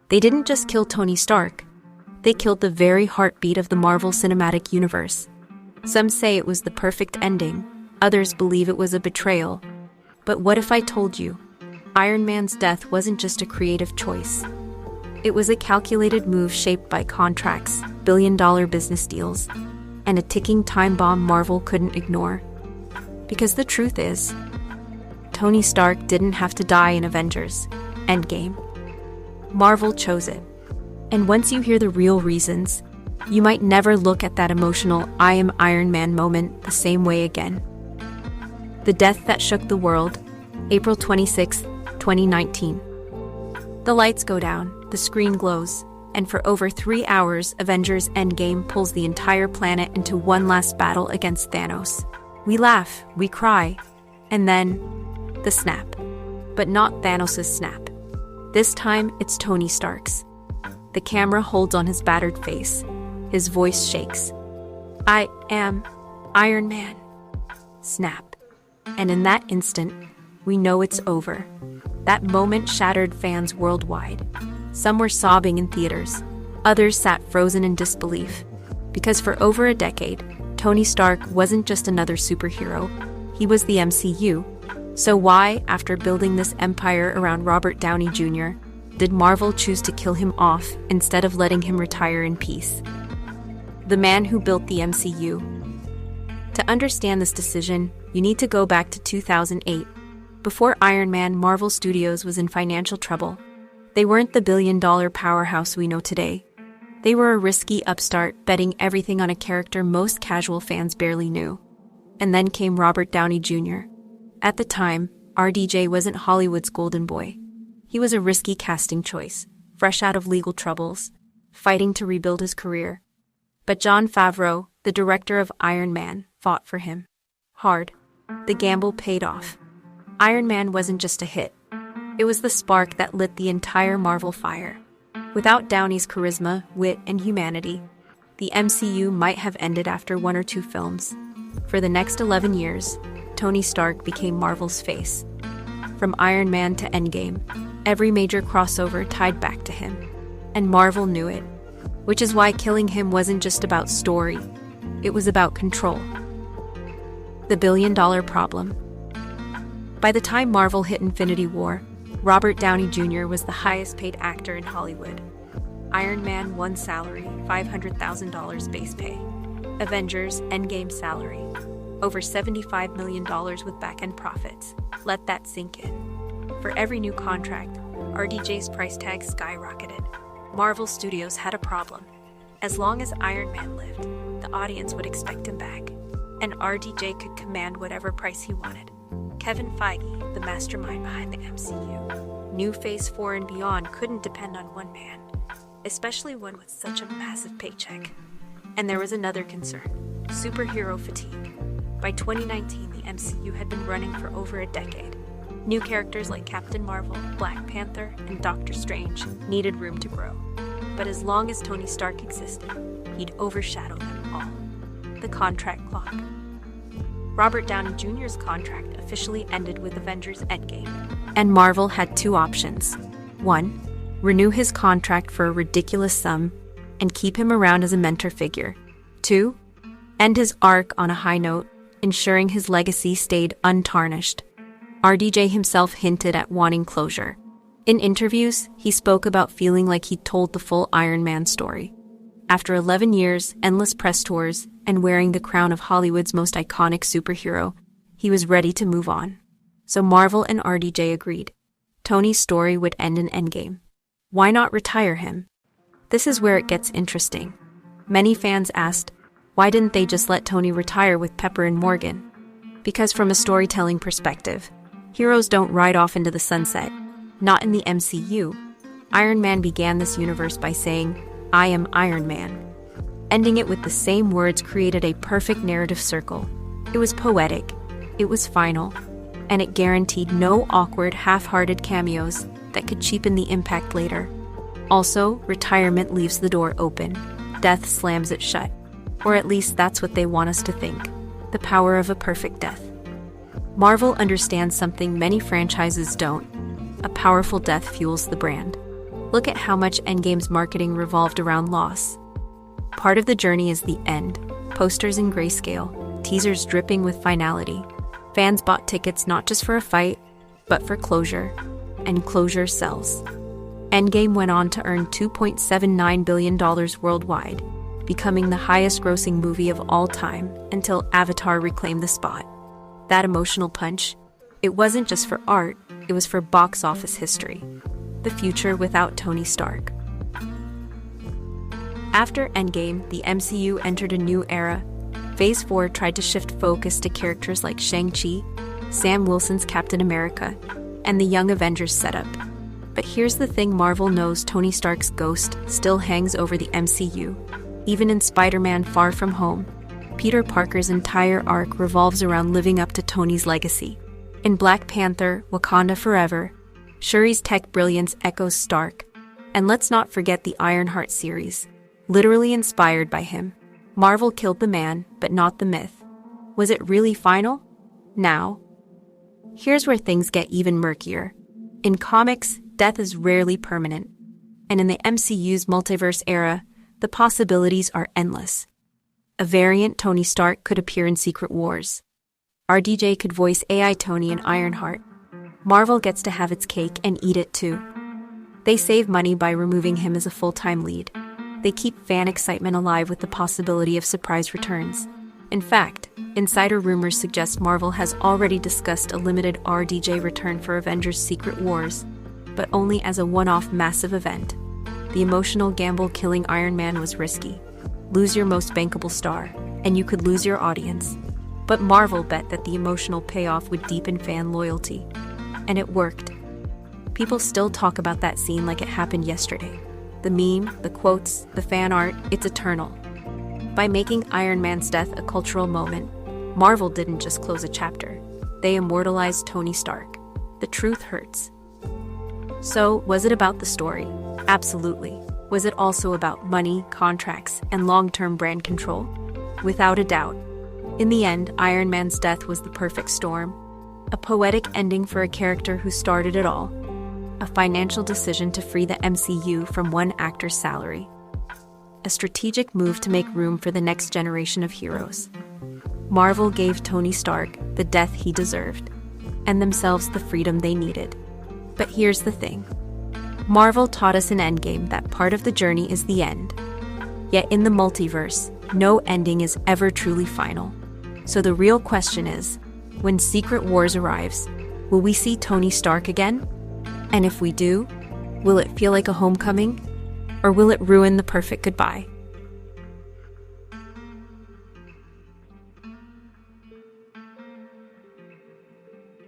They didn't just kill Tony Stark. They killed the very heartbeat of the Marvel Cinematic Universe. Some say it was the perfect ending. Others believe it was a betrayal. But what if I told you? Iron Man's death wasn't just a creative choice. It was a calculated move shaped by contracts, billion-dollar business deals, and a ticking time bomb Marvel couldn't ignore. Because the truth is, Tony Stark didn't have to die in Avengers Endgame. Marvel chose it. And once you hear the real reasons, you might never look at that emotional "I am Iron Man" moment the same way again. The death that shook the world, April 26, 2019. The lights go down, the screen glows, and for over 3 hours, Avengers Endgame pulls the entire planet into one last battle against Thanos. We laugh, we cry, and then, the snap. But not Thanos' snap. This time, it's Tony Stark's. The camera holds on his battered face. His voice shakes. "I am Iron Man." Snap. And in that instant, we know it's over. That moment shattered fans worldwide. Some were sobbing in theaters. Others sat frozen in disbelief. Because for over a decade, Tony Stark wasn't just another superhero. He was the MCU. So why, after building this empire around Robert Downey Jr., did Marvel choose to kill him off instead of letting him retire in peace? The man who built the MCU. To understand this decision, you need to go back to 2008. Before Iron Man, Marvel Studios was in financial trouble. They weren't the billion-dollar powerhouse we know today. They were a risky upstart betting everything on a character most casual fans barely knew. And then came Robert Downey Jr. At the time, RDJ wasn't Hollywood's golden boy. He was a risky casting choice, fresh out of legal troubles, fighting to rebuild his career. But Jon Favreau, the director of Iron Man, fought for him. Hard. The gamble paid off. Iron Man wasn't just a hit. It was the spark that lit the entire Marvel fire. Without Downey's charisma, wit, and humanity, the MCU might have ended after 1 or 2 films. For the next 11 years, Tony Stark became Marvel's face. From Iron Man to Endgame, every major crossover tied back to him. And Marvel knew it. Which is why killing him wasn't just about story. It was about control. The billion-dollar problem. By the time Marvel hit Infinity War, Robert Downey Jr. was the highest-paid actor in Hollywood. Iron Man one salary, $500,000 base pay. Avengers Endgame salary, over $75 million with back-end profits. Let that sink in. For every new contract, RDJ's price tag skyrocketed. Marvel Studios had a problem. As long as Iron Man lived, the audience would expect him back, and RDJ could command whatever price he wanted. Kevin Feige, the mastermind behind the MCU, knew Phase 4 and beyond couldn't depend on one man, especially one with such a massive paycheck. And there was another concern: superhero fatigue. By 2019, the MCU had been running for over a decade. New characters like Captain Marvel, Black Panther, and Doctor Strange needed room to grow. But as long as Tony Stark existed, he'd overshadow them all. The contract clock. Robert Downey Jr.'s contract officially ended with Avengers Endgame, and Marvel had 2 options. 1, renew his contract for a ridiculous sum and keep him around as a mentor figure. 2, end his arc on a high note, ensuring his legacy stayed untarnished. RDJ himself hinted at wanting closure. In interviews, he spoke about feeling like he'd told the full Iron Man story. After 11 years, endless press tours, and wearing the crown of Hollywood's most iconic superhero, he was ready to move on. So Marvel and RDJ agreed. Tony's story would end in Endgame. Why not retire him? This is where it gets interesting. Many fans asked, why didn't they just let Tony retire with Pepper and Morgan? Because from a storytelling perspective, heroes don't ride off into the sunset. Not in the MCU. Iron Man began this universe by saying, "I am Iron Man." Ending it with the same words created a perfect narrative circle. It was poetic, it was final, and it guaranteed no awkward, half-hearted cameos that could cheapen the impact later. Also, retirement leaves the door open. Death slams it shut. Or at least that's what they want us to think. The power of a perfect death. Marvel understands something many franchises don't. A powerful death fuels the brand. Look at how much Endgame's marketing revolved around loss. Part of the journey is the end. Posters in grayscale, teasers dripping with finality. Fans bought tickets not just for a fight, but for closure. And closure sells. Endgame went on to earn $2.79 billion worldwide, becoming the highest-grossing movie of all time until Avatar reclaimed the spot. That emotional punch, it wasn't just for art, it was for box office history. The future without Tony Stark. After Endgame, the MCU entered a new era. Phase 4 tried to shift focus to characters like Shang-Chi, Sam Wilson's Captain America, and the Young Avengers setup. But here's the thing, Marvel knows Tony Stark's ghost still hangs over the MCU. Even in Spider-Man Far From Home, Peter Parker's entire arc revolves around living up to Tony's legacy. In Black Panther, Wakanda Forever, Shuri's tech brilliance echoes Stark. And let's not forget the Ironheart series, literally inspired by him. Marvel killed the man, but not the myth. Was it really final? Now, here's where things get even murkier. In comics, death is rarely permanent. And in the MCU's multiverse era, the possibilities are endless. A variant Tony Stark could appear in Secret Wars. RDJ could voice AI Tony in Ironheart. Marvel gets to have its cake and eat it too. They save money by removing him as a full-time lead. They keep fan excitement alive with the possibility of surprise returns. In fact, insider rumors suggest Marvel has already discussed a limited RDJ return for Avengers Secret Wars, but only as a one-off massive event. The emotional gamble killing Iron Man was risky. Lose your most bankable star, and you could lose your audience. But Marvel bet that the emotional payoff would deepen fan loyalty. And it worked. People still talk about that scene like it happened yesterday. The meme, the quotes, the fan art, it's eternal. By making Iron Man's death a cultural moment, Marvel didn't just close a chapter. They immortalized Tony Stark. The truth hurts. So, was it about the story? Absolutely. Was it also about money, contracts, and long-term brand control? Without a doubt. In the end, Iron Man's death was the perfect storm. A poetic ending for a character who started it all. A financial decision to free the MCU from one actor's salary. A strategic move to make room for the next generation of heroes. Marvel gave Tony Stark the death he deserved, and themselves the freedom they needed. But here's the thing. Marvel taught us in Endgame that part of the journey is the end. Yet in the multiverse, no ending is ever truly final. So the real question is, when Secret Wars arrives, will we see Tony Stark again? And if we do, will it feel like a homecoming? Or will it ruin the perfect goodbye?